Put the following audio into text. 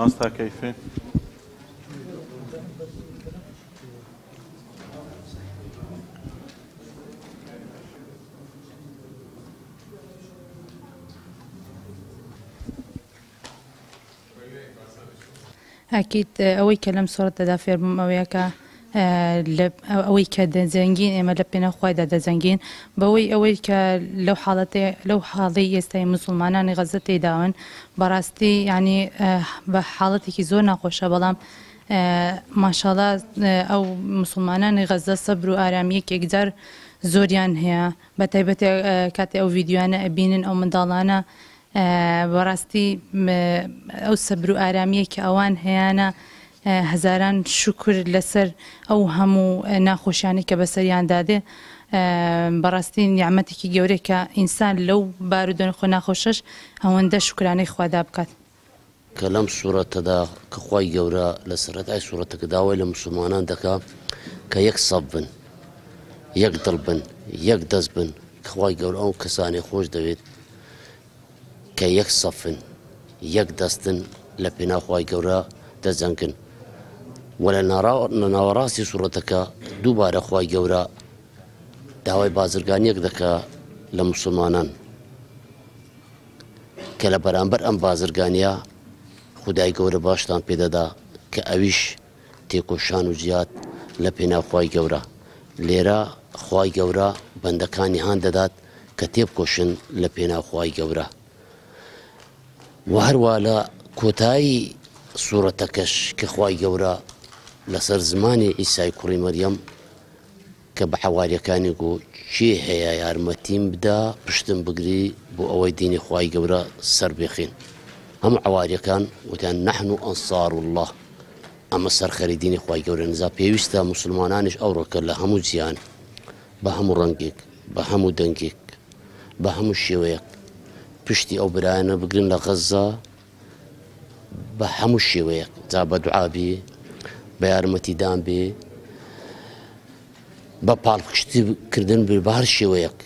ماستر كيفين؟ أكيد أوي كلام صورة تدافير بموياك أوي كدزنجين إما لبنا خويدا دزنجين بوي أوي لو حالي يستي مسلمانان غزتي داون براستي يعني بحالتي كي زور ناقوشة بلام ما شاء الله أو مسلمانان غزة صبر وآرامية كيقدر زوريان هي بتايبتي كاتي أو فيديوهانا أبينن أو مندالانا براستي أو صبر وآرامية كأوان هيانا هزاران شكر لسر أو همو ناخوشاني كبسريان داده براستي نعمتي كي جوري كإنسان لو باردون خو ناخوشش هونده شكراني خوادا بكات كلام سورة تدا كخواي جورا لسرت أي سورة كداوي لمسلمانان دكا كيك صبن يك ضربن يك دزبن كخواي جورا أو كساني خوش دويت كيك صفن يك دستن لبنا خواي جورا دزنكن ولا نرى راسي صورتك دوباره خواي جورا داوي بازرگان يك دكا لمسلمانان كلا برانبر ام بازرگانيا خدای گەورە باشتان پێدەدا کە ئەویش تێکۆشان و جیات لە پێناو خوای گەورە لێرە خوای گەورە بەندەکانی هان دەدات کە تێبکۆشن لە پێناو خوای گەورە و هەروە لە کۆتایی سوورەتەکەش کە خوای گەورە لەسەر زمانی عیسای کوڕی مەریەم کە بە حەواریەکانی گو چی هەیە یارمەتیم بدا پشتم بگری بۆ ئەوەی دینی خوای گەورە سەر بێخین هم عواري كان وتان نحن أنصار الله أما سرخري ديني خواي جوري نزا بيوستا مسلمانانش أورك الله همو زيان بهمو رنجيك بهمو دنجيك بهمو الشويك بشتي أو برانا بقرن لغزة بهمو الشويك زابا دعا بي بيارمتي دام بي ببالك شتي كردن بالبهر الشويك